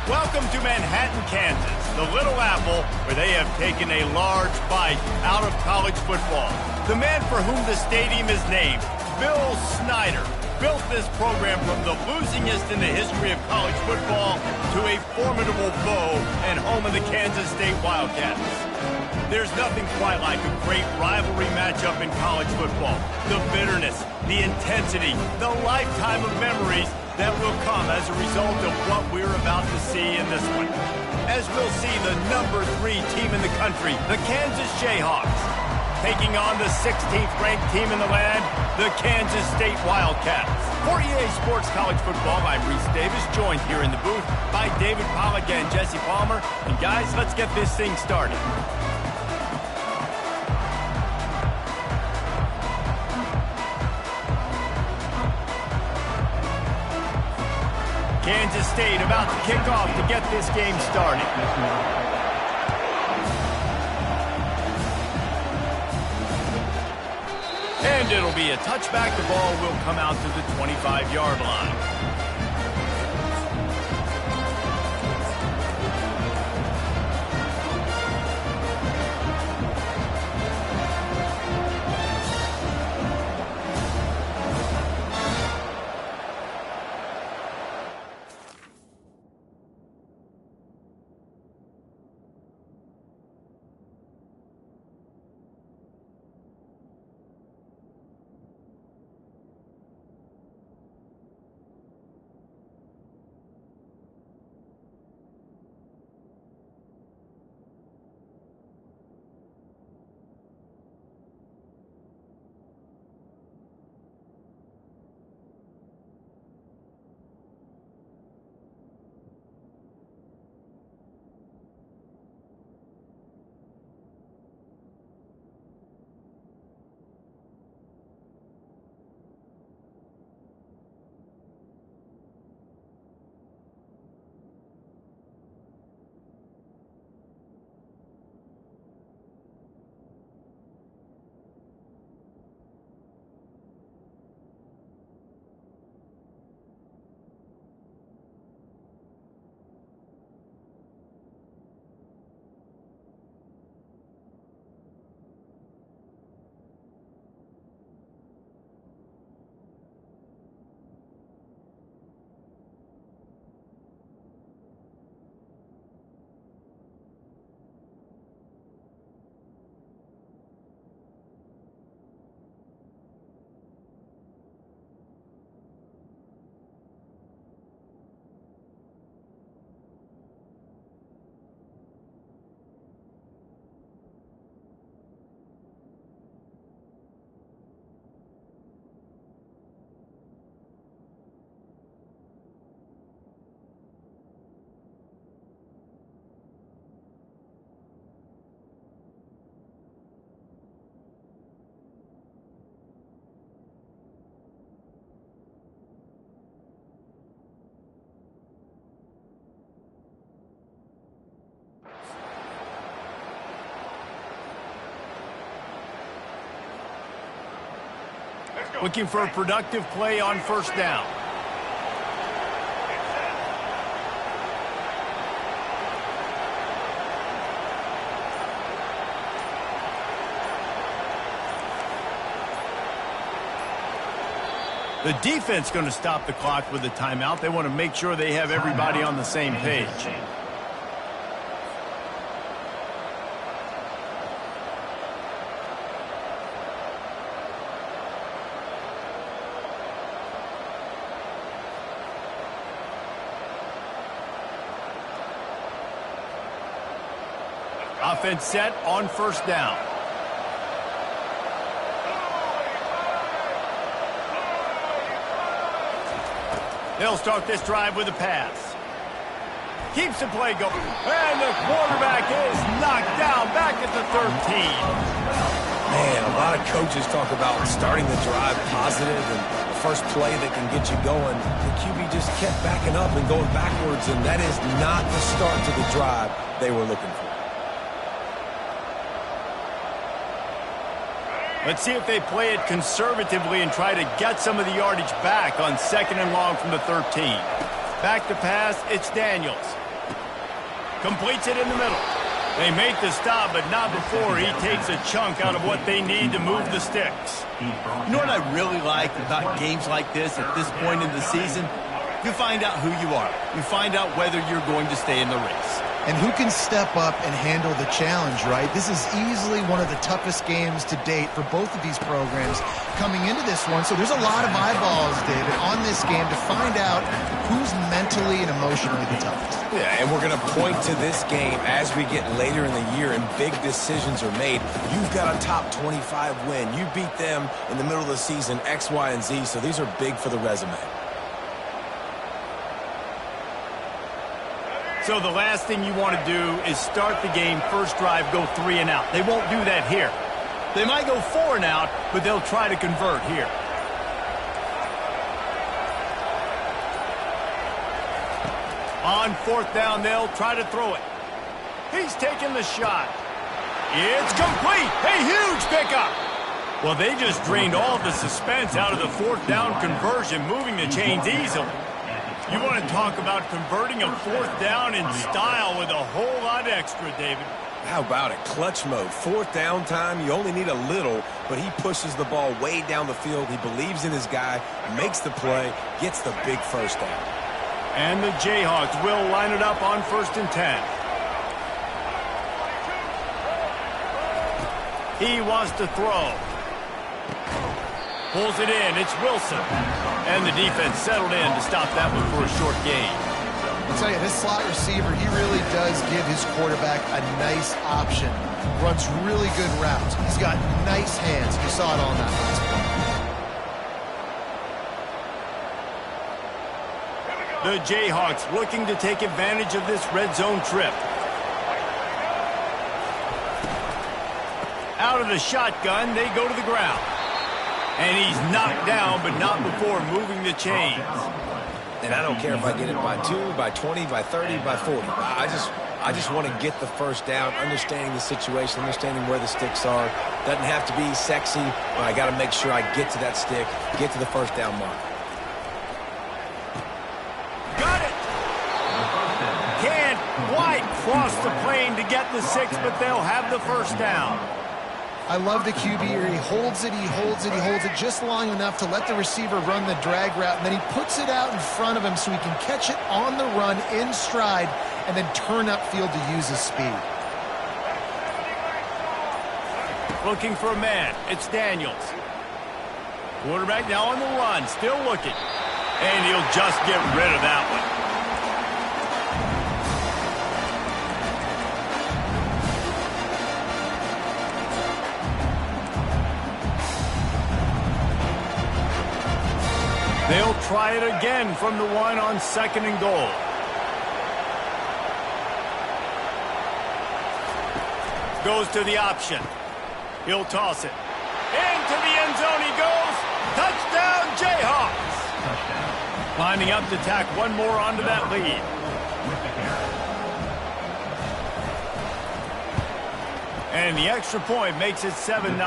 Welcome to Manhattan, Kansas, the Little Apple, where they have taken a large bite out of college football. The man for whom the stadium is named, Bill Snyder, built this program from the losingest in the history of college football to a formidable foe and home of the Kansas State Wildcats. There's nothing quite like a great rivalry matchup in college football. The bitterness, the intensity, the lifetime of memories that will come as a result of what we're about to see in this one. As we'll see the number 3 team in the country, the Kansas Jayhawks, taking on the 16th ranked team in the land, the Kansas State Wildcats. For EA Sports College Football, I'm Reese Davis, joined here in the booth by David Pollack and Jesse Palmer. And guys, let's get this thing started. Kansas State about to kick off to get this game started. And it'll be a touchback. The ball will come out to the 25-yard line. Looking for a productive play on first down. The defense going to stop the clock with a timeout. They want to make sure they have everybody on the same page. Offense set on first down. They'll start this drive with a pass. Keeps the play going. And the quarterback is knocked down back at the 13. Man, a lot of coaches talk about starting the drive positive and the first play that can get you going. The QB just kept backing up and going backwards, and that is not the start to the drive they were looking for. Let's see if they play it conservatively and try to get some of the yardage back on 2nd and long from the 13. Back to pass, it's Daniels. Completes it in the middle. They make the stop, but not before he takes a chunk out of what they need to move the sticks. You know what I really like about games like this at this point in the season? You find out who you are. You find out whether you're going to stay in the race. And who can step up and handle the challenge, right? This is easily one of the toughest games to date for both of these programs coming into this one. So there's a lot of eyeballs, David, on this game to find out who's mentally and emotionally the toughest. Yeah, and we're going to point to this game as we get later in the year and big decisions are made. You've got a top 25 win. You beat them in the middle of the season, X, Y, and Z, so these are big for the resume. So the last thing you want to do is start the game, first drive, go 3 and out. They won't do that here. They might go 4 and out, but they'll try to convert here. On 4th down, they'll try to throw it. He's taking the shot. It's complete. A huge pickup. Well, they just drained all of the suspense out of the 4th down conversion, moving the chains easily. You want to talk about converting a 4th down in style with a whole lot extra, David. How about it? Clutch mode. 4th down time, you only need a little, but he pushes the ball way down the field. He believes in his guy, makes the play, gets the big first down. And the Jayhawks will line it up on 1st and 10. He wants to throw. Pulls it in. It's Wilson. And the defense settled in to stop that one for a short gain. I'll tell you, this slot receiver, he really does give his quarterback a nice option. Runs really good routes. He's got nice hands. You saw it all in that last play. The Jayhawks looking to take advantage of this red zone trip. Out of the shotgun, they go to the ground. And he's knocked down, but not before moving the chains. And I don't care if I get it by 2, by 20, by 30, by 40. I just want to get the first down, understanding the situation, understanding where the sticks are. Doesn't have to be sexy, but I got to make sure I get to that stick, get to the first down mark. Got it! Can't quite cross the plane to get the 6, but they'll have the first down. I love the QB here. He holds it, he holds it, he holds it just long enough to let the receiver run the drag route, and then he puts it out in front of him so he can catch it on the run in stride and then turn upfield to use his speed. Looking for a man. It's Daniels. Quarterback now on the run, still looking. And he'll just get rid of that one. They'll try it again from the 1 on 2nd and goal. Goes to the option. He'll toss it. Into the end zone he goes. Touchdown, Jayhawks. Lining up to tack one more onto that lead. And the extra point makes it 7-0.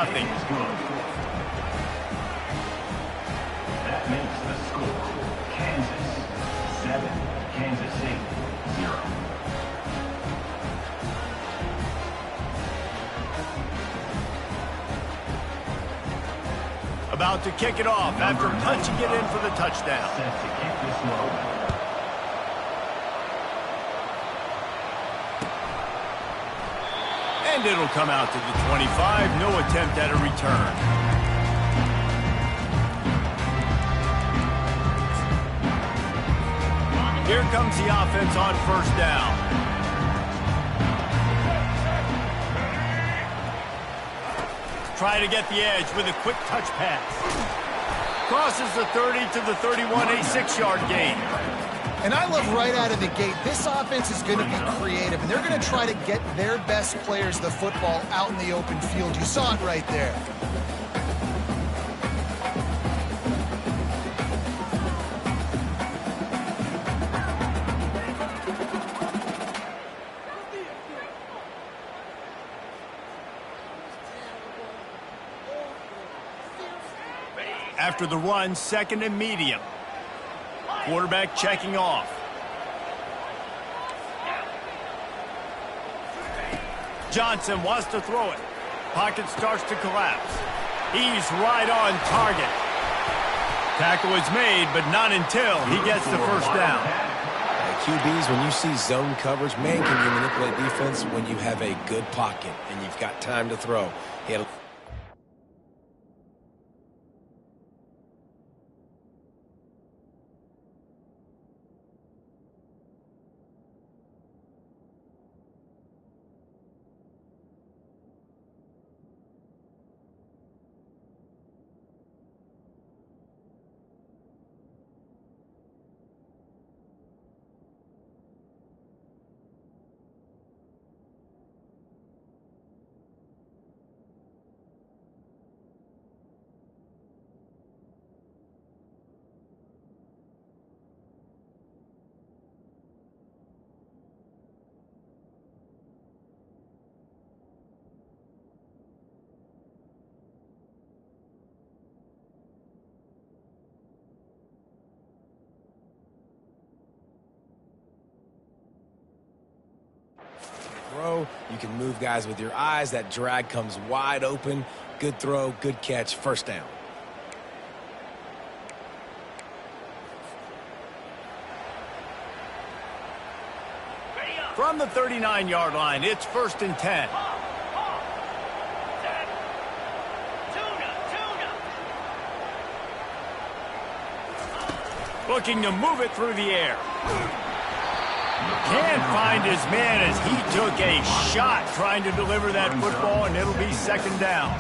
About to kick it off after punching it in for the touchdown. And it'll come out to the 25. No attempt at a return. Here comes the offense on 1st down. Try to get the edge with a quick touch pass. Crosses the 30 to the 31, a 6-yard gain. And I love right out of the gate, this offense is going to be creative, and they're going to try to get their best players the football out in the open field. You saw it right there. After the run, 2nd and medium. Quarterback checking off. Johnson wants to throw it. Pocket starts to collapse. He's right on target. Tackle is made, but not until he gets the first down. QBs, when you see zone coverage, man, can you manipulate defense when you have a good pocket and you've got time to throw. He had throw. You can move guys with your eyes. That drag comes wide open. Good throw, good catch, first down. From the 39-yard line, it's 1st and 10. Looking to move it through the air. Can't find his man as he took a shot trying to deliver that football, and it'll be 2nd down.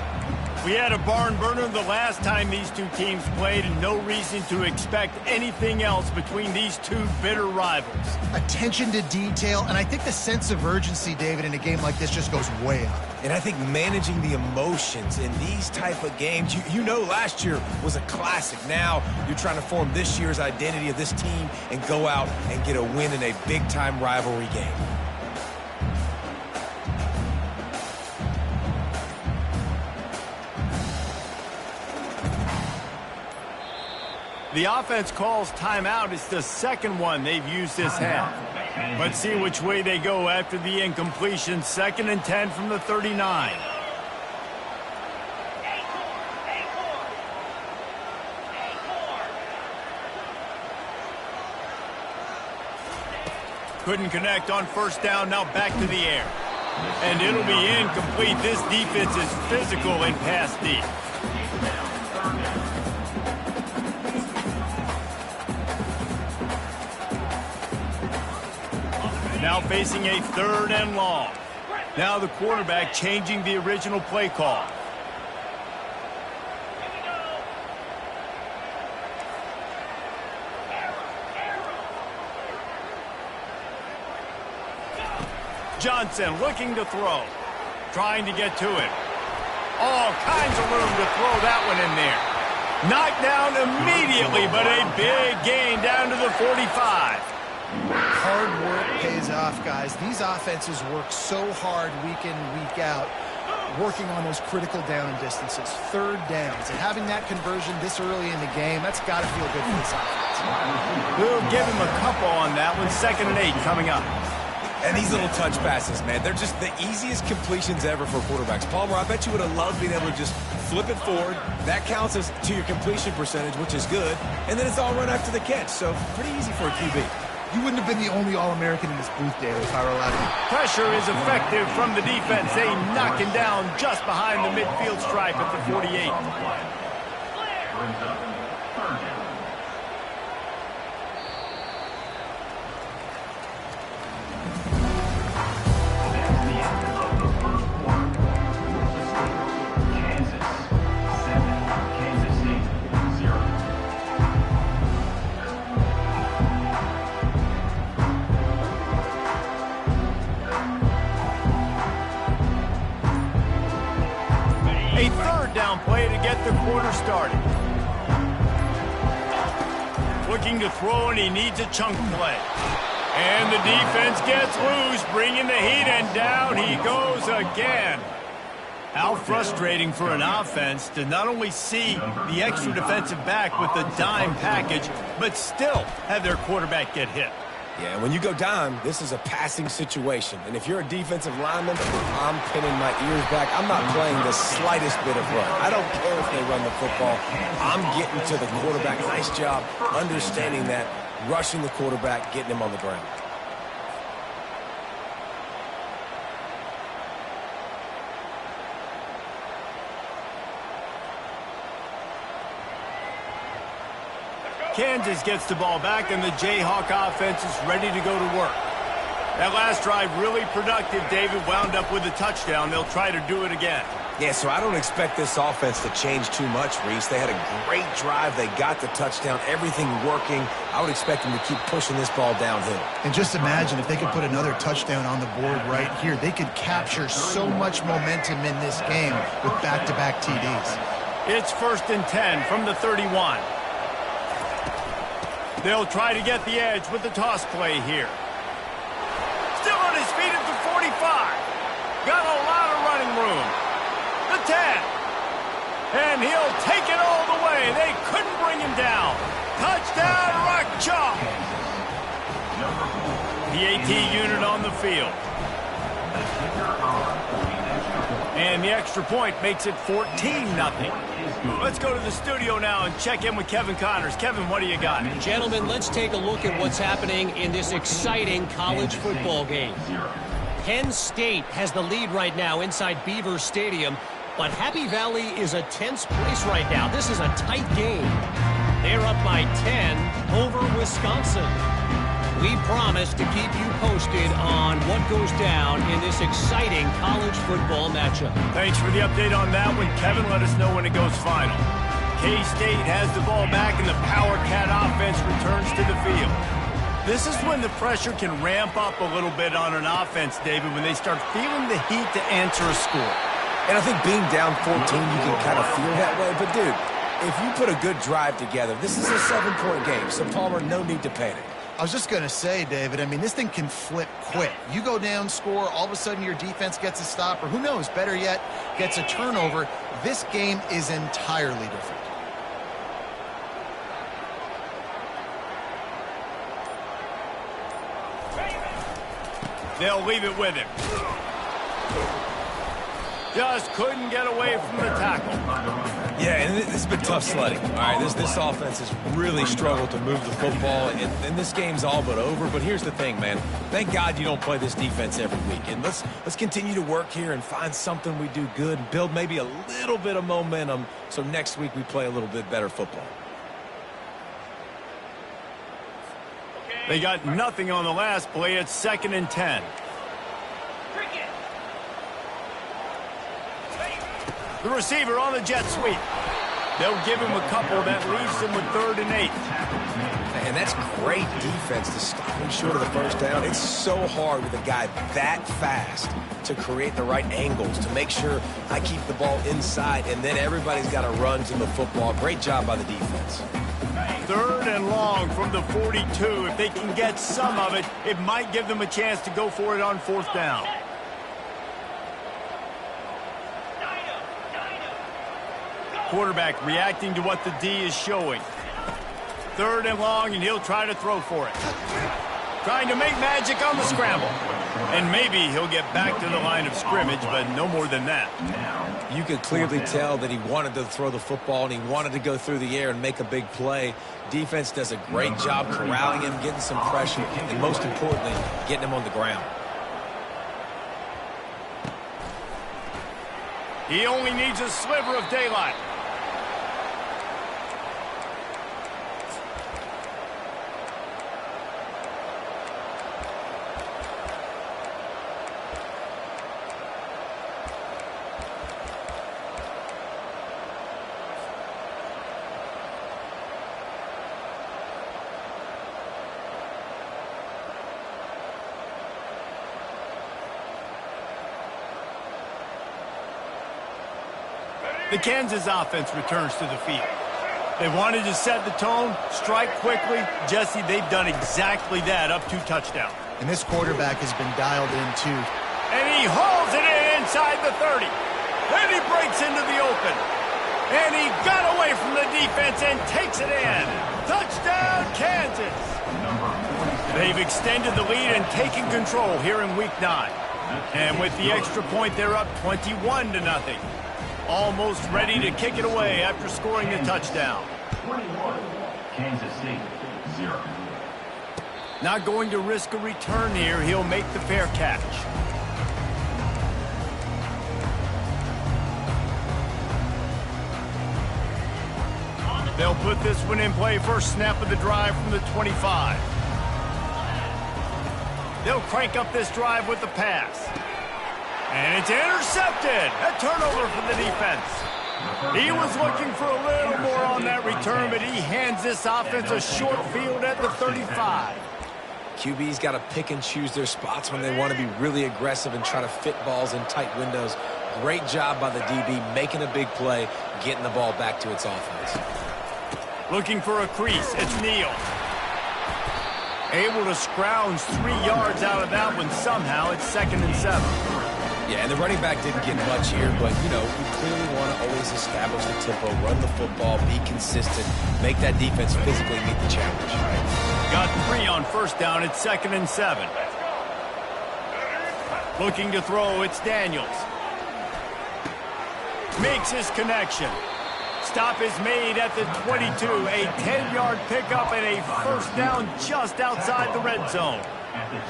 We had a barn burner the last time these two teams played, and no reason to expect anything else between these two bitter rivals. Attention to detail, and I think the sense of urgency, David, in a game like this just goes way up. And I think managing the emotions in these type of games, you know last year was a classic. Now you're trying to form this year's identity of this team and go out and get a win in a big-time rivalry game. The offense calls timeout. It's the 2nd one they've used this half. Let's see which way they go after the incompletion. 2nd and 10 from the 39. Couldn't connect on 1st down. Now back to the air. And it'll be incomplete. This defense is physical and pass deep. Now facing a 3rd and long. Now the quarterback changing the original play call. Johnson looking to throw. Trying to get to it. All kinds of room to throw that one in there. Knocked down immediately, but a big gain down to the 45. Hard work pays off, guys. These offenses work so hard week in and week out, working on those critical down and distances, 3rd downs. And having that conversion this early in the game, that's got to feel good for this offense. We'll give him a couple on that one. 2nd and 8 coming up. And these little touch passes, man, they're just the easiest completions ever for quarterbacks. Palmer, I bet you would have loved being able to just flip it forward. That counts as to your completion percentage, which is good. And then it's all run after the catch. So pretty easy for a QB. You wouldn't have been the only All-American in this booth, David, if I were allowed to. Pressure is effective from the defense. They knock him down just behind the midfield stripe at the 48. A 3rd down play to get the quarter started. Looking to throw, and he needs a chunk play. And the defense gets loose, bringing the heat, and down he goes again. How frustrating for an offense to not only see the extra defensive back with the dime package, but still have their quarterback get hit. Yeah, when you go down, this is a passing situation. And if you're a defensive lineman, I'm pinning my ears back. I'm not playing the slightest bit of run. I don't care if they run the football. I'm getting to the quarterback. Nice job understanding that, rushing the quarterback, getting him on the ground. Kansas gets the ball back, and the Jayhawk offense is ready to go to work. That last drive really productive. David wound up with a touchdown. They'll try to do it again. Yeah, so I don't expect this offense to change too much, Reese. They had a great drive. They got the touchdown, everything working. I would expect them to keep pushing this ball downhill. And just imagine if they could put another touchdown on the board right here. They could capture so much momentum in this game with back-to-back TDs. It's 1st and 10 from the 31. They'll try to get the edge with the toss play here. Still on his feet at the 45. Got a lot of running room. The 10. And he'll take it all the way. They couldn't bring him down. Touchdown, Rock Chalk. The AT unit on the field. And the extra point makes it 14-0. Let's go to the studio now and check in with Kevin Connors. Kevin, what do you got? Gentlemen, let's take a look at what's happening in this exciting college football game. Penn State has the lead right now inside Beaver Stadium, but Happy Valley is a tense place right now. This is a tight game. They're up by 10 over Wisconsin. We promise to keep you posted on what goes down in this exciting college football matchup. Thanks for the update on that one, Kevin. Let us know when it goes final. K-State has the ball back, and the Power Cat offense returns to the field. This is when the pressure can ramp up a little bit on an offense, David, when they start feeling the heat to answer a score. And I think being down 14, you can kind of feel that way. But, dude, if you put a good drive together, this is a 7-point game, so Palmer, no need to panic. I was just going to say, David, I mean, this thing can flip quick. You go down, score, all of a sudden your defense gets a stop, or who knows, better yet, gets a turnover. This game is entirely different. They'll leave it with him. Just couldn't get away from the tackle. Yeah, and this has been tough sledding. All right, this offense has really struggled to move the football, and this game's all but over. But here's the thing, man. Thank God you don't play this defense every week. And let's continue to work here and find something we do good and build maybe a little bit of momentum so next week we play a little bit better football. They got nothing on the last play. It's 2nd and 10. The receiver on the jet sweep. They'll give him a couple that leaves him with 3rd and 8. And that's great defense to stop him short of the first down. It's so hard with a guy that fast to create the right angles, to make sure I keep the ball inside, and then everybody's got to run to the football. Great job by the defense. 3rd and long from the 42. If they can get some of it, it might give them a chance to go for it on 4th down. Quarterback reacting to what the D is showing. 3rd and long, and he'll try to throw for it. Trying to make magic on the scramble. And maybe he'll get back to the line of scrimmage, but no more than that. You could clearly tell that he wanted to throw the football and he wanted to go through the air and make a big play. Defense does a great job corralling him, getting some pressure, and most importantly, getting him on the ground. He only needs a sliver of daylight. The Kansas offense returns to the field. They wanted to set the tone, strike quickly. Jesse, they've done exactly that, up 2 touchdowns. And this quarterback has been dialed in, too. And he hauls it in inside the 30. Then he breaks into the open. And he got away from the defense and takes it in. Touchdown, Kansas. They've extended the lead and taken control here in Week 9. And with the extra point, they're up 21-0. Almost ready to kick it away after scoring the touchdown. 21, Kansas State, 0. Not going to risk a return here. He'll make the fair catch. They'll put this one in play. First snap of the drive from the 25. They'll crank up this drive with the pass. And it's intercepted. A turnover for the defense. He was looking for a little more on that return, but he hands this offense a short field at the 35. QB's got to pick and choose their spots when they want to be really aggressive and try to fit balls in tight windows. Great job by the DB making a big play, getting the ball back to its offense. Looking for a crease. It's Neal. Able to scrounge 3 yards out of that one somehow. It's 2nd and 7. Yeah, and the running back didn't get much here, but, you know, you clearly want to always establish the tempo, run the football, be consistent, make that defense physically meet the challenge. Got 3 on first down. It's 2nd and 7. Looking to throw. It's Daniels. Makes his connection. Stop is made at the 22. A 10-yard pickup and a first down just outside the red zone.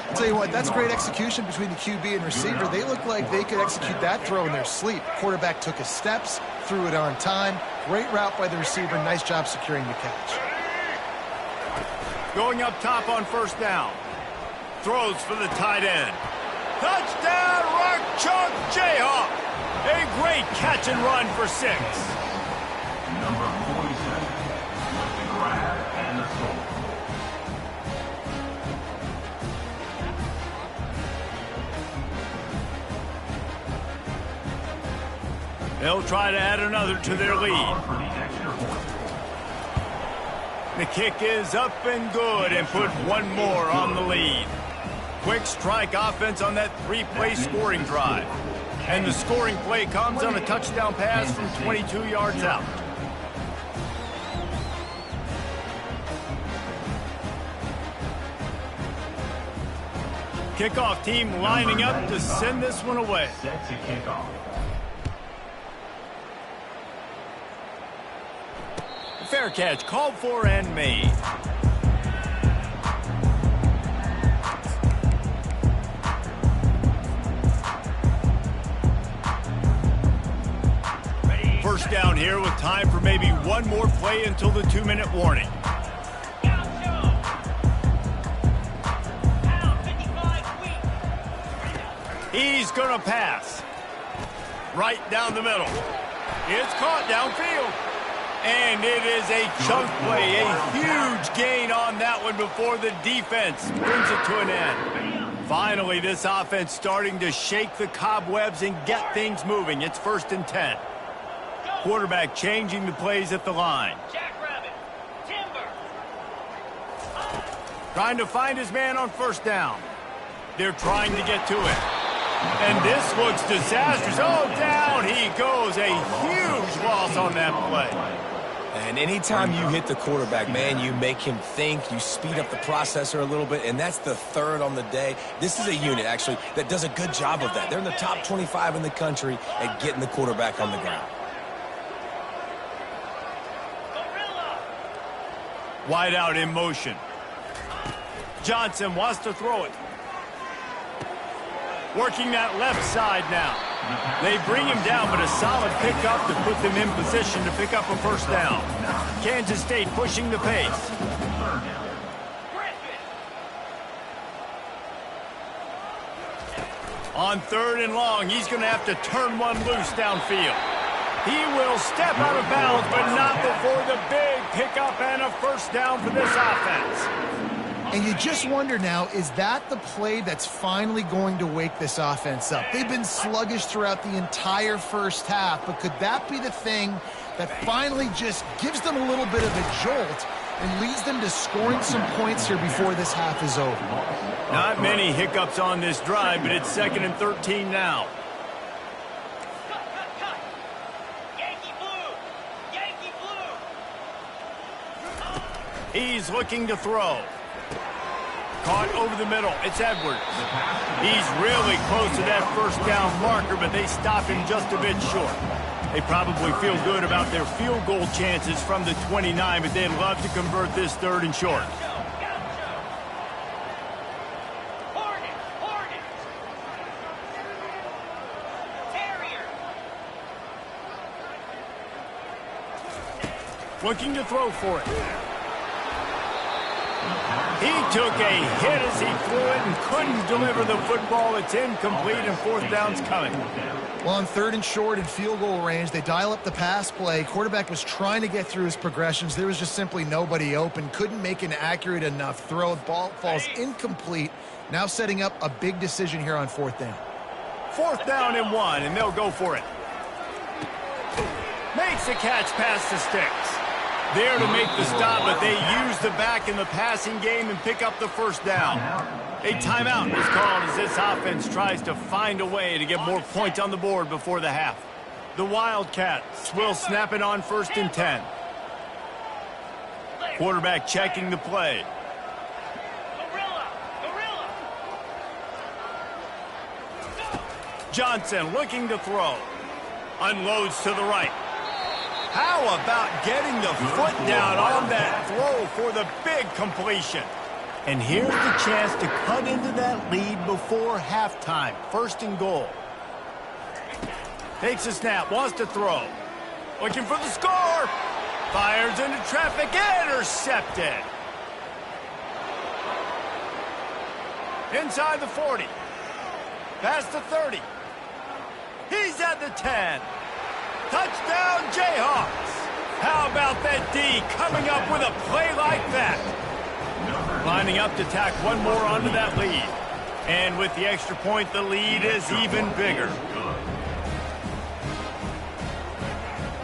I'll tell you what, that's great execution between the QB and receiver. They look like they could execute that throw in their sleep. Quarterback took his steps, threw it on time. Great route by the receiver. Nice job securing the catch. Going up top on first down. Throws for the tight end. Touchdown, Rock Chalk Jayhawk. A great catch and run for 6. Number 47, the grab and the soul. They'll try to add another to their lead. The kick is up and good and put one more on the lead. Quick strike offense on that 3-play scoring drive. And the scoring play comes on a touchdown pass from 22 yards out. Kickoff team lining up to send this one away. Set to kick off. Fair catch called for and made. First down here with time for maybe one more play until the 2-minute warning. He's going to pass. Right down the middle. It's caught downfield. And it is a chunk play. A huge gain on that one before the defense brings it to an end. Finally, this offense starting to shake the cobwebs and get things moving. It's 1st and 10. Quarterback changing the plays at the line. Trying to find his man on first down. They're trying to get to it. And this looks disastrous. Oh, down he goes. A huge loss on that play. And anytime you hit the quarterback, man, you make him think, you speed up the processor a little bit, and that's the 3rd on the day. This is a unit, actually, that does a good job of that. They're in the top 25 in the country at getting the quarterback on the ground. Wide out in motion. Johnson wants to throw it. Working that left side now. They bring him down, but a solid pickup to put them in position to pick up a first down. Kansas State pushing the pace. On 3rd and long, he's going to have to turn one loose downfield. He will step out of bounds, but not before the big pickup and a first down for this offense. And you just wonder now, is that the play that's finally going to wake this offense up? They've been sluggish throughout the entire first half, but could that be the thing that finally just gives them a little bit of a jolt and leads them to scoring some points here before this half is over? Not many hiccups on this drive, but it's 2nd and 13 now. He's looking to throw. caught over the middle. It's Edwards. He's really close to that first down marker, but they stop him just a bit short. They probably feel good about their field goal chances from the 29, but they'd love to convert this 3rd and short. Looking to throw for it. He took a hit as he threw it and couldn't deliver the football. It's incomplete and 4th down's coming. Well, on 3rd and short in field goal range, they dial up the pass play. Quarterback was trying to get through his progressions. There was just simply nobody open. Couldn't make an accurate enough throw. Ball falls incomplete. Now setting up a big decision here on 4th down. 4th down and 1, and they'll go for it. Makes the catch past the sticks. There to make the stop, but they use the back in the passing game and pick up the 1st down. A timeout is called as this offense tries to find a way to get more points on the board before the half. The Wildcats will snap it on 1st and 10. Quarterback checking the play. Johnson looking to throw. Unloads to the right. How about getting the foot down on that throw for the big completion? And here's the chance to cut into that lead before halftime. 1st and goal. Takes a snap, wants to throw. Looking for the score. Fires into traffic, intercepted. Inside the 40. Past the 30. He's at the 10. Touchdown, Jayhawks. How about that D coming up with a play like that? Lining up to tack one more onto that lead. And with the extra point, the lead is even bigger.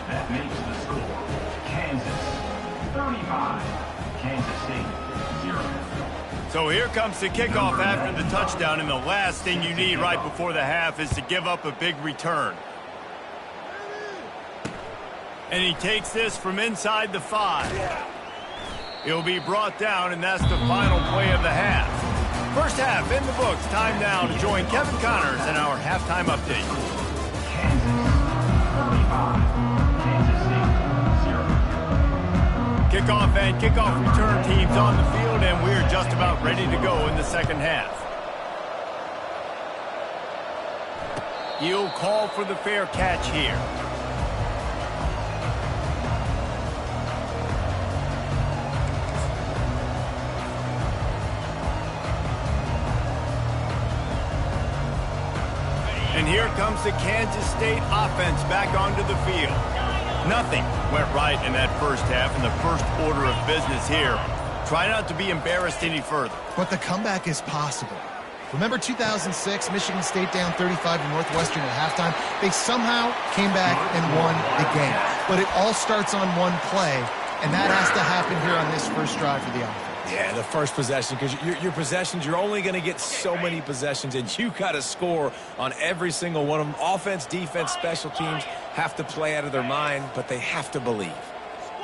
That makes the score Kansas 35, Kansas State 0. So here comes the kickoff after the touchdown, and the last thing you need right before the half is to give up a big return. And he takes this from inside the 5. He'll be brought down, and that's the final play of the half. First half in the books. Time now to join Kevin Connors in our halftime update. Kansas 35, Kansas State 0. Kickoff and kickoff return teams on the field, and we're just about ready to go in the second half. He'll call for the fair catch here. And here comes the Kansas State offense back onto the field. Nothing went right in that first half, and the first order of business here. Try not to be embarrassed any further. But the comeback is possible. Remember 2006, Michigan State down 35 to Northwestern at halftime? They somehow came back and won the game. But it all starts on one play, and that has to happen here on this first drive for the offense. Yeah, the first possession, because your possessions, you're only going to get so many possessions, and you got to score on every single one of them. Offense, defense, special teams have to play out of their mind, but they have to believe.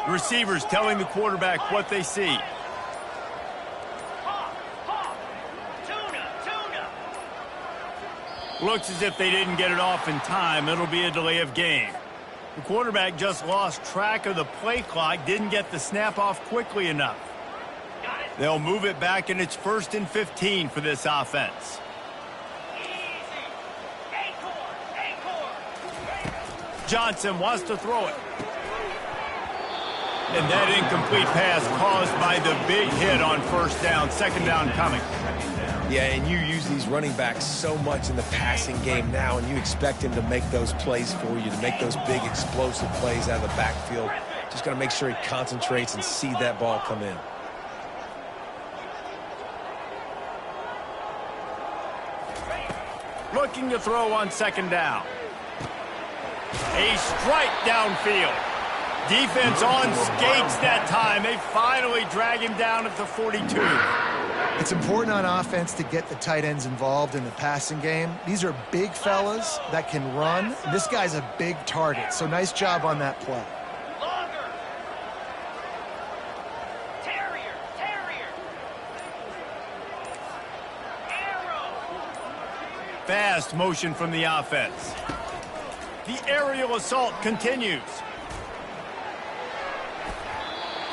The receivers telling the quarterback what they see. Looks as if they didn't get it off in time. It'll be a delay of game. The quarterback just lost track of the play clock, didn't get the snap off quickly enough. They'll move it back, and it's 1st and 15 for this offense. Johnson wants to throw it. And that incomplete pass caused by the big hit on 1st down. 2nd down coming. Yeah, and you use these running backs so much in the passing game now, and you expect him to make those plays for you, to make those big explosive plays out of the backfield. Just got to make sure he concentrates and see that ball come in. Looking to throw on 2nd down. A strike downfield. Defense on skates that time. They finally drag him down at the 42. It's important on offense to get the tight ends involved in the passing game. These are big fellas that can run. This guy's a big target, so nice job on that play. Fast motion from the offense. The aerial assault continues.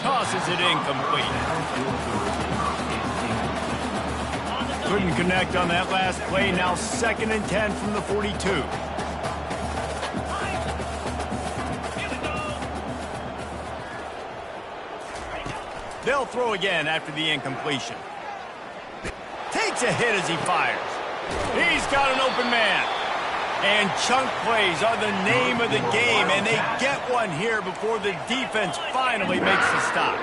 Tosses it incomplete. Couldn't connect on that last play. Now 2nd and 10 from the 42. They'll throw again after the incompletion. Takes a hit as he fires. He's got an open man. And chunk plays are the name of the game, and they get one here before the defense finally makes the stop.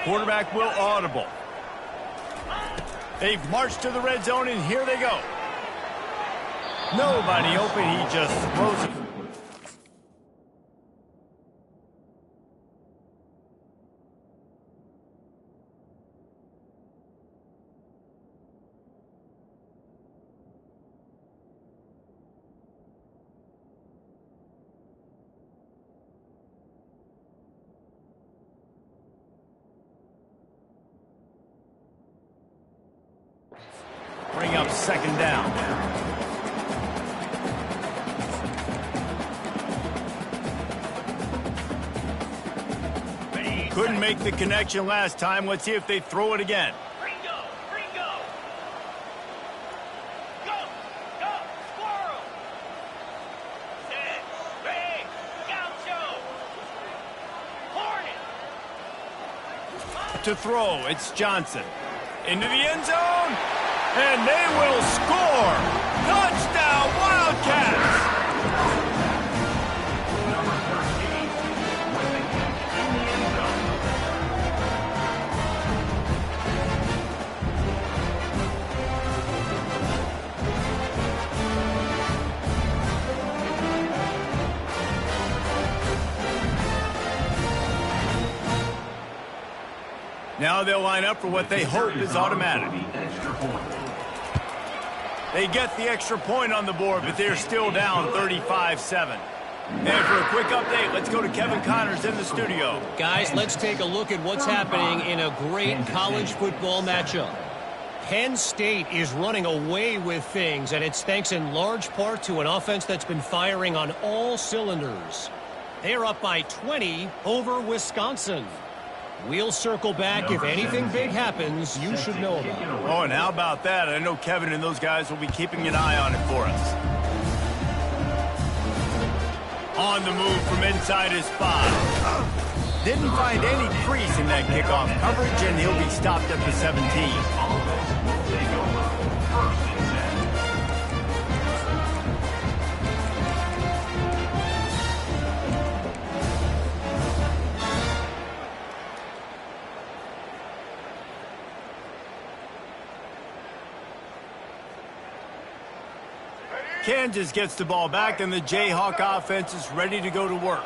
Quarterback will audible. They've marched to the red zone, and here they go. Nobody open. He just throws it. Bring up 2nd down. Couldn't make the connection last time. Let's see if they throw it again. Ringo! Go! Squirrel! Set! Bang! Gaucho! Hornet! To throw, it's Johnson. Into the end zone, and they will score! Touchdown, Wildcats! Number 13 with the catch in the end zone. Now they'll line up for what they hope is automatic. They get the extra point on the board, but they're still down 35-7. And for a quick update, let's go to Kevin Connors in the studio. Guys, let's take a look at what's happening in a great college football matchup. Penn State is running away with things, and it's thanks in large part to an offense that's been firing on all cylinders. They're up by 20 over Wisconsin. We'll circle back. If anything big happens, you should know about it. Oh, and how about that? I know Kevin and those guys will be keeping an eye on it for us. On the move from inside his spot. Didn't find any crease in that kickoff coverage, and he'll be stopped at the 17. Offense will take over 1st and 10. Kansas gets the ball back, and the Jayhawk offense is ready to go to work.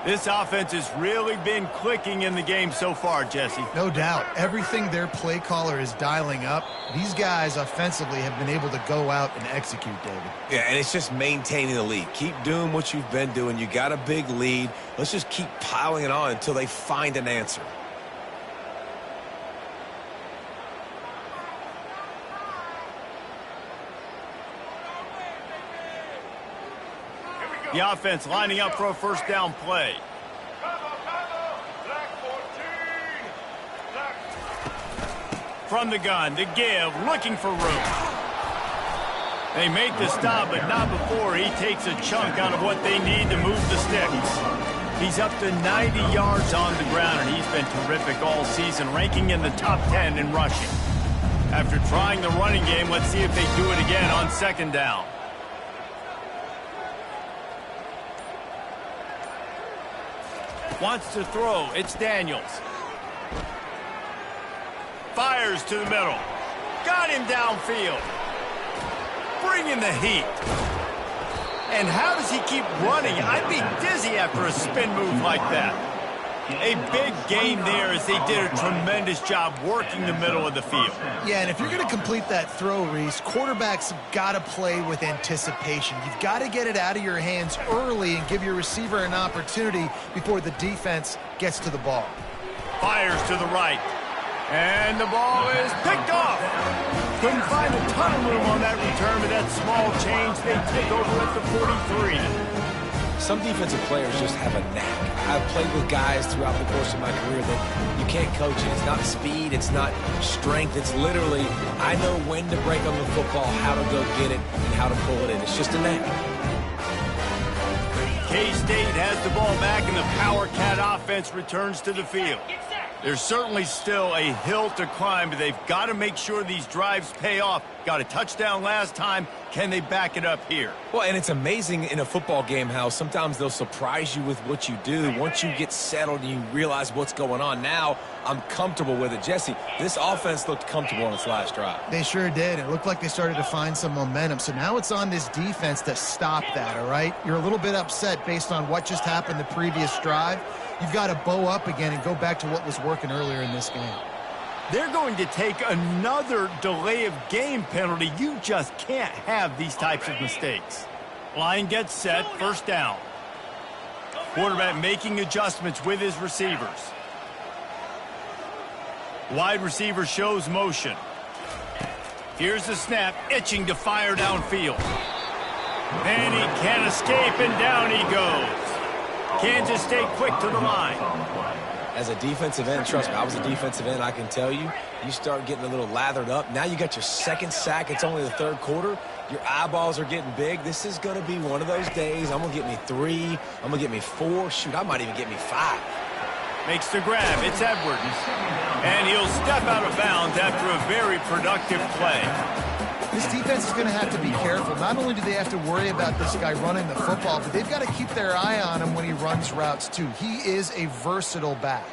This offense has really been clicking in the game so far, Jesse. No doubt. Everything their play caller is dialing up, these guys offensively have been able to go out and execute, David. Yeah, and it's just maintaining the lead. Keep doing what you've been doing. You got a big lead. Let's just keep piling it on until they find an answer. The offense lining up for a 1st down play. From the gun, to give, looking for room. They make the stop, but not before he takes a chunk out of what they need to move the sticks. He's up to 90 yards on the ground, and he's been terrific all season, ranking in the top 10 in rushing. After trying the running game, let's see if they do it again on 2nd down. Wants to throw. It's Daniels. Fires to the middle. Got him downfield. Bringing the heat. And how does he keep running? I'd be dizzy after a spin move like that. A big gain there as they did a tremendous job working the middle of the field. Yeah, and if you're going to complete that throw, Reese, quarterbacks have got to play with anticipation. You've got to get it out of your hands early and give your receiver an opportunity before the defense gets to the ball. Fires to the right. And the ball is picked off. Couldn't find a ton of room on that return, but that small change, they take over at the 43. Some defensive players just have a knack. I've played with guys throughout the course of my career that you can't coach it. It's not speed, it's not strength. It's literally, I know when to break on the football, how to go get it, and how to pull it in. It's just a knack. K-State has the ball back, and the Power Cat offense returns to the field. There's certainly still a hill to climb, but they've got to make sure these drives pay off. Got a touchdown last time. Can they back it up here? Well, and it's amazing in a football game how sometimes they'll surprise you with what you do. Once you get settled and you realize what's going on, now I'm comfortable with it. Jesse, this offense looked comfortable on its last drive. They sure did. It looked like they started to find some momentum. So now it's on this defense to stop that, all right? You're a little bit upset based on what just happened the previous drive. You've got to bow up again and go back to what was working earlier in this game. They're going to take another delay of game penalty. You just can't have these types of mistakes. Line gets set, first down. Quarterback making adjustments with his receivers. Wide receiver shows motion. Here's the snap, itching to fire downfield. And he can't escape, and down he goes. Kansas State quick to the line. As a defensive end, trust me, I was a defensive end, I can tell you, you start getting a little lathered up. Now you got your second sack. It's only the third quarter. Your eyeballs are getting big. This is going to be one of those days. I'm going to get me 3. I'm going to get me 4. Shoot, I might even get me 5. Makes the grab. It's Edwards. And he'll step out of bounds after a very productive play. This defense is going to have to be careful. Not only do they have to worry about this guy running the football, but they've got to keep their eye on him when he runs routes, too. He is a versatile back.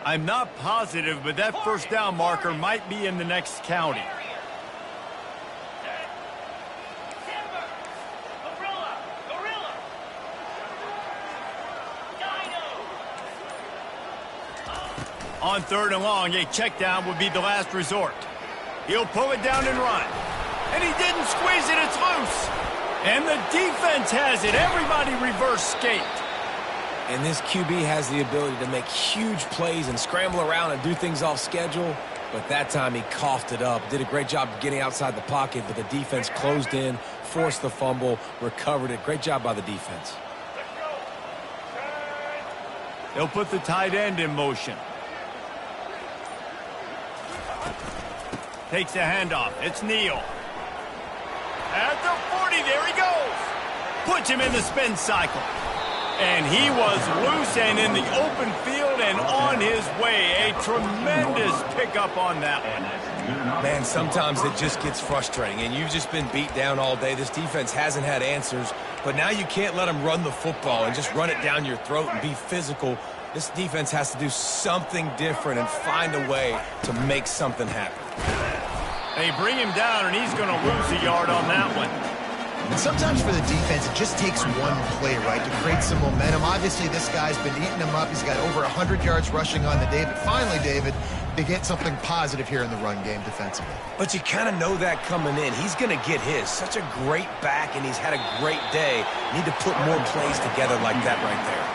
I'm not positive, but that first down marker might be in the next county. On third and long, a check down would be the last resort. He'll pull it down and run. And he didn't squeeze it, it's loose. And the defense has it. Everybody reverse skate. And this QB has the ability to make huge plays and scramble around and do things off schedule. But that time he coughed it up. Did a great job of getting outside the pocket, but the defense closed in, forced the fumble, recovered it. Great job by the defense. They'll put the tight end in motion. Takes a handoff. It's Neal. At the 40, there he goes. Puts him in the spin cycle. And he was loose and in the open field and on his way. A tremendous pickup on that one. Man, sometimes it just gets frustrating, and you've just been beat down all day. This defense hasn't had answers, but now you can't let them run the football and just run it down your throat and be physical. This defense has to do something different and find a way to make something happen. They bring him down, and he's going to lose a yard on that one. And sometimes for the defense, it just takes one play, right, to create some momentum. Obviously, this guy's been eating them up. He's got over 100 yards rushing on the day. But finally, David, they get something positive here in the run game defensively. But you kind of know that coming in. He's going to get his. Such a great back, and he's had a great day. Need to put more plays together like that right there.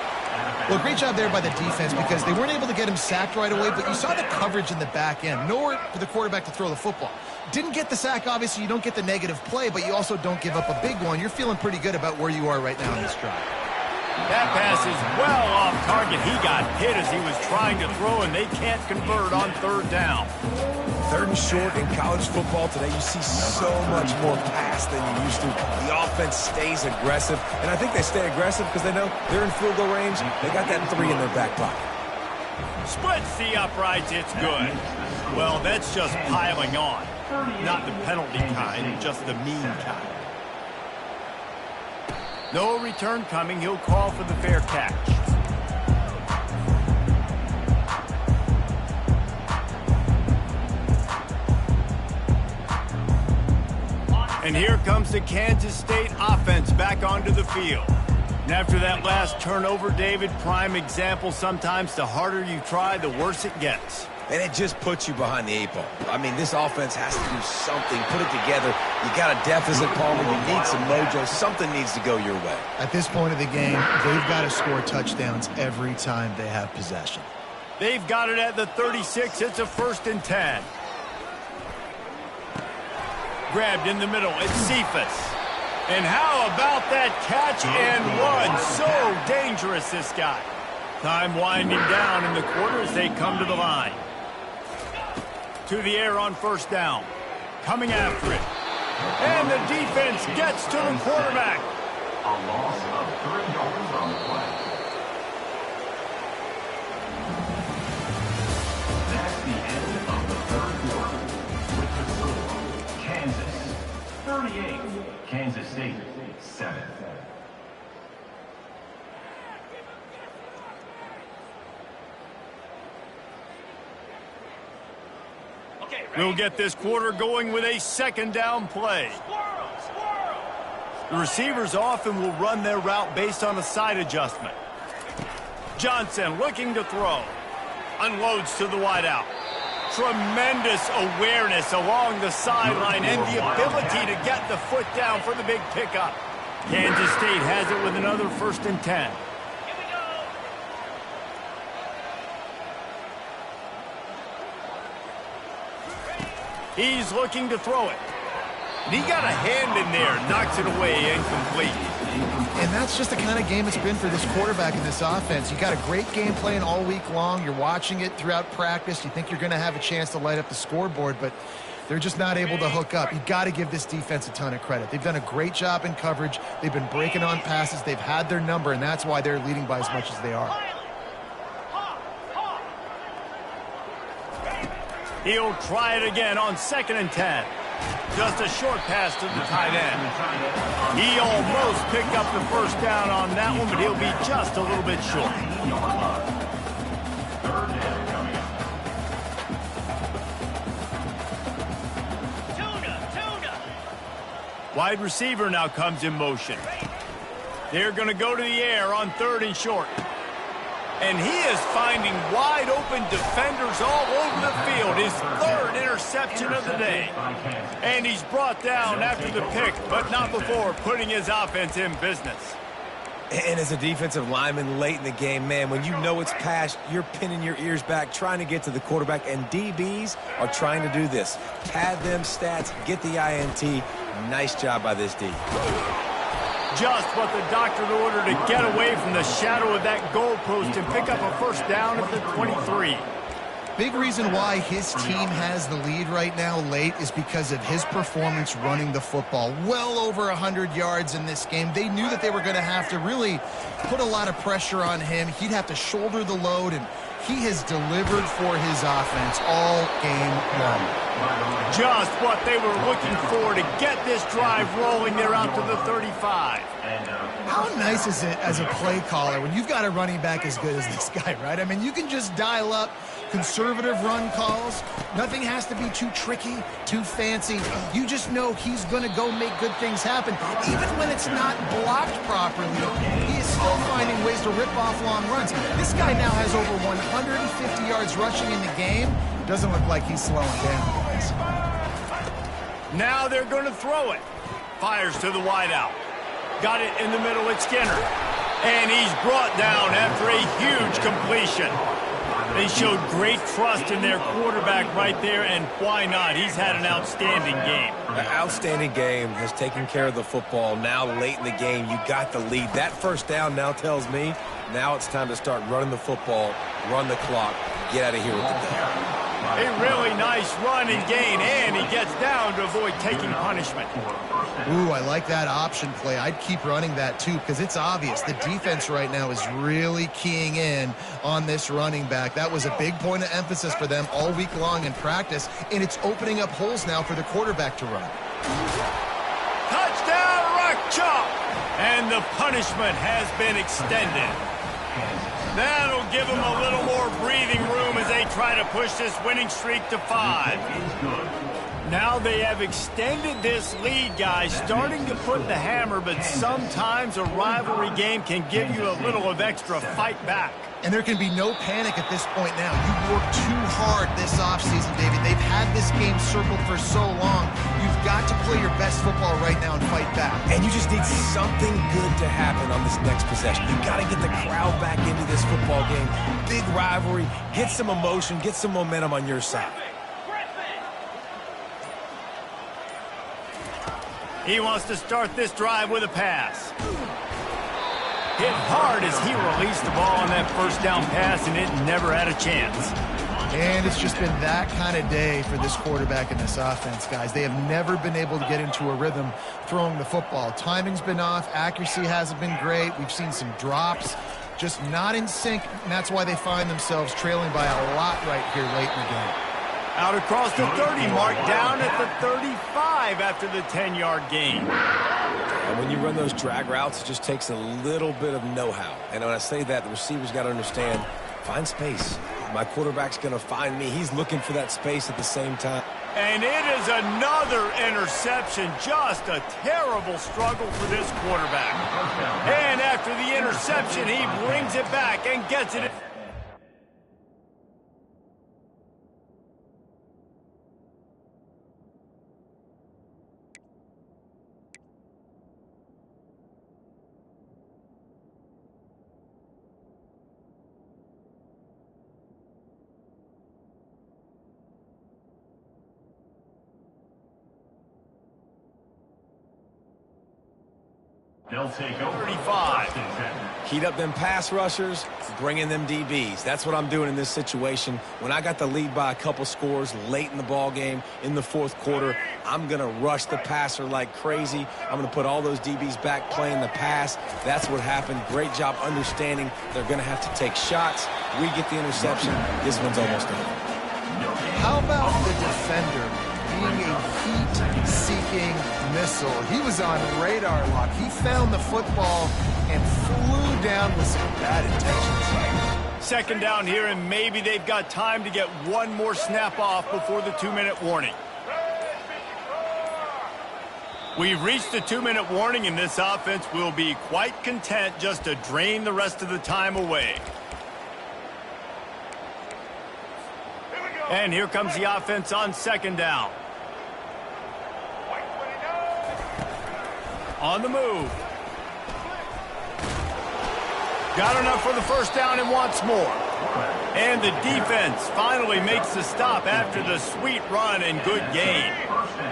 Well, great job there by the defense because they weren't able to get him sacked right away, but you saw the coverage in the back end. Nowhere for the quarterback to throw the football. Didn't get the sack, obviously. You don't get the negative play, but you also don't give up a big one. You're feeling pretty good about where you are right now in this drive. That pass is well off target. He got hit as he was trying to throw, and they can't convert on third down. Third and short in college football today, you see so much more pass than you used to. The offense stays aggressive, and I think they stay aggressive because they know they're in field goal range. They got that 3 in their back pocket. Splits the uprights, it's good. Well, that's just piling on. Not the penalty kind, just the mean kind. No return coming. He'll call for the fair catch. And here comes the Kansas State offense back onto the field. And after that last turnover, David, prime example, sometimes the harder you try, the worse it gets. And it just puts you behind the 8 ball. I mean, this offense has to do something, put it together. You got a deficit, Palmer. You need some mojo. Something needs to go your way. At this point of the game, they've got to score touchdowns every time they have possession. They've got it at the 36. It's a 1st and 10. Grabbed in the middle. It's Cephas. And how about that catch and run? So dangerous, this guy. Time winding down in the quarter as they come to the line. To the air on 1st down. Coming after it. And the defense gets to the quarterback. A loss of 3 yards on the play. That's the end of the 3rd quarter. With the score, Kansas 38, Kansas State 7. We'll get this quarter going with a 2nd down play. The receivers often will run their route based on a side adjustment. Johnson looking to throw. Unloads to the wideout. Tremendous awareness along the sideline and the ability to get the foot down for the big pickup. Kansas State has it with another 1st and 10. He's looking to throw it. And he got a hand in there, knocks it away, incomplete. And that's just the kind of game it's been for this quarterback in this offense. You got a great game plan all week long. You're watching it throughout practice. You think you're going to have a chance to light up the scoreboard, but they're just not able to hook up. You got to give this defense a ton of credit. They've done a great job in coverage. They've been breaking on passes. They've had their number, and that's why they're leading by as much as they are. He'll try it again on 2nd and 10. Just a short pass to the tight end. He almost picked up the 1st down on that one, but he'll be just a little bit short. 3rd down coming up. Wide receiver now comes in motion. They're going to go to the air on 3rd and short. And he is finding wide open defenders all over the field. His 3rd interception of the day. And he's brought down after the pick, but not before putting his offense in business. And as a defensive lineman late in the game, man, when you know it's past, you're pinning your ears back, trying to get to the quarterback, and DBs are trying to do this. Pad them stats, get the INT. Nice job by this D. Just what the doctor ordered to get away from the shadow of that goalpost and pick up a 1st down at the 23. Big reason why his team has the lead right now late is because of his performance running the football. Well over 100 yards in this game. They knew that they were going to have to really put a lot of pressure on him. He'd have to shoulder the load, and he has delivered for his offense all game long. Just what they were looking for to get this drive rolling. They're out to the 35. How nice is it as a play caller when you've got a running back as good as this guy, right? I mean, you can just dial up conservative run calls. Nothing has to be too tricky, too fancy. You just know he's going to go make good things happen. Even when it's not blocked properly, he is still finding ways to rip off long runs. This guy now has over 150 yards rushing in the game. Doesn't look like he's slowing down. Now they're going to throw it. Fires to the wideout. Got it in the middle at Skinner. And he's brought down after a huge completion. They showed great trust in their quarterback right there, and why not? He's had an outstanding game. An outstanding game, has taken care of the football. Now late in the game, you got the lead. That 1st down now tells me now it's time to start running the football, run the clock, get out of here with the day. A really nice run and gain, and he gets down to avoid taking punishment. Ooh, I like that option play. I'd keep running that too, because it's obvious the defense right now is really keying in on this running back. That was a big point of emphasis for them all week long in practice, and it's opening up holes now for the quarterback to run. Touchdown, Rock Chalk! And the punishment has been extended. That'll give them a little more breathing room as they try to push this winning streak to 5. Now they have extended this lead, guys, starting to put the hammer, but sometimes a rivalry game can give you a little of extra fight back. And there can be no panic at this point now. You worked too hard this offseason, David. They've had this game circled for so long. You've got to play your best football right now and fight back. And you just need something good to happen on this next possession. You got to get the crowd back into this football game. Big rivalry. Get some emotion. Get some momentum on your side. He wants to start this drive with a pass. Hit hard as he released the ball on that first down pass, and it never had a chance. And it's just been that kind of day for this quarterback and this offense, guys. They have never been able to get into a rhythm throwing the football. Timing's been off. Accuracy hasn't been great. We've seen some drops, just not in sync, and that's why they find themselves trailing by a lot right here late in the game. Out across the 30 mark, down at the 35 after the 10-yard gain. And when you run those drag routes, it just takes a little bit of know-how. And when I say that, the receivers got to understand, find space. My quarterback's going to find me. He's looking for that space at the same time. And it is another interception. Just a terrible struggle for this quarterback. And after the interception, he brings it back and gets it. They'll take over. 35. Heat up them pass rushers, bring in them DBs. That's what I'm doing in this situation. When I got the lead by a couple scores late in the ball game, in the fourth quarter, I'm going to rush the passer like crazy. I'm going to put all those DBs back playing the pass. That's what happened. Great job understanding they're going to have to take shots. We get the interception. This one's almost over. How about the defender being a heat-seeking missile? He was on radar lock. He found the football and flew down with some bad intentions. Second down here, and maybe they've got time to get one more snap off before the 2-minute warning. We've reached the 2-minute warning, and this offense will be quite content just to drain the rest of the time away. And here comes the offense on second down. On the move. Got enough for the first down and wants more. And the defense finally makes the stop after the sweet run and good gain.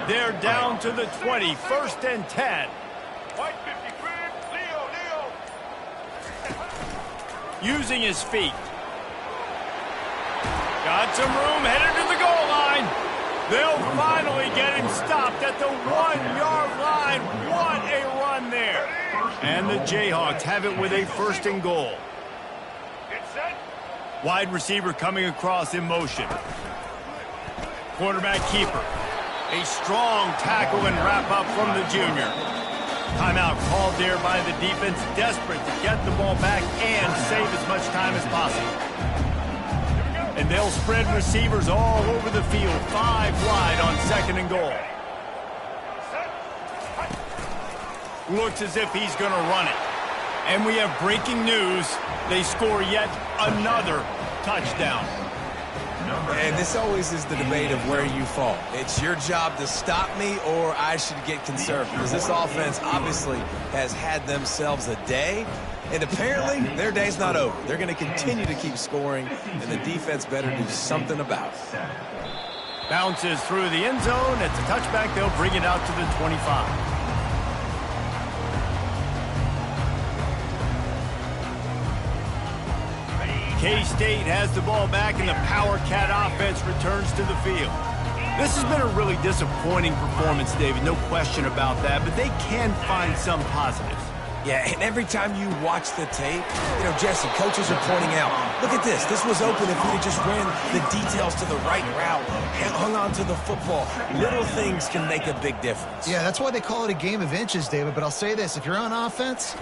They're down to the 20, 1st and 10. Using his feet. Got some room, headed to the goal line. They'll finally get him stopped at the 1-yard line. What a run there. And the Jayhawks have it with a 1st and goal. Wide receiver coming across in motion. Quarterback keeper. A strong tackle and wrap up from the junior. Timeout called there by the defense, desperate to get the ball back and save as much time as possible. And they'll spread receivers all over the field, 5 wide on 2nd and goal. Looks as if he's going to run it. And we have breaking news. They score yet another touchdown. And this always is the debate of where you fall. It's your job to stop me, or I should get conservative. Because this offense obviously has had themselves a day, and apparently their day's not over. They're going to continue to keep scoring, and the defense better do something about it. Bounces through the end zone. It's a touchback. They'll bring it out to the 25. K-State has the ball back, and the Power Cat offense returns to the field. This has been a really disappointing performance, David, no question about that, but they can find some positives. Yeah, and every time you watch the tape, Jesse, coaches are pointing out, look at this. This was open if we had just ran the details to the right route, hung on to the football. Little things can make a big difference. Yeah, that's why they call it a game of inches, David. But I'll say this, if you're on offense,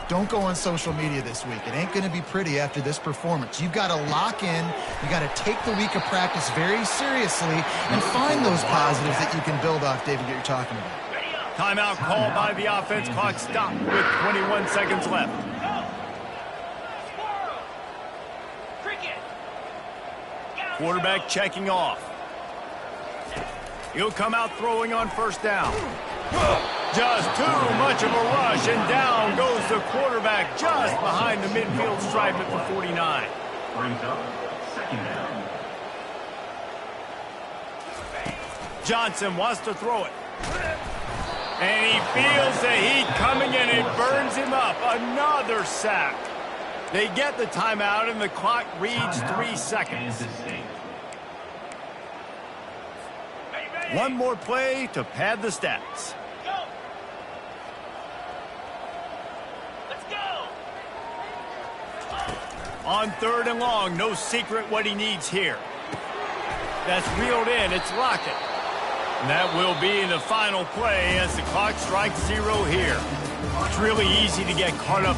don't go on social media this week. It ain't going to be pretty after this performance. You've got to lock in. You got to take the week of practice very seriously and find those positives that you can build off, David, that you're talking about. Timeout called by the offense. Clock stopped with 21 seconds left. Quarterback checking off. He'll come out throwing on first down. Just too much of a rush, and down goes the quarterback just behind the midfield stripe at the 49. Brings up second down. Johnson wants to throw it. And he feels the heat coming and it burns him up. Another sack. They get the timeout and the clock reads 3 seconds. Kansas State. One more play to pad the stats. On 3rd and long, no secret what he needs here. That's reeled in. It's Lockett. And that will be the final play as the clock strikes 0 here. It's really easy to get caught up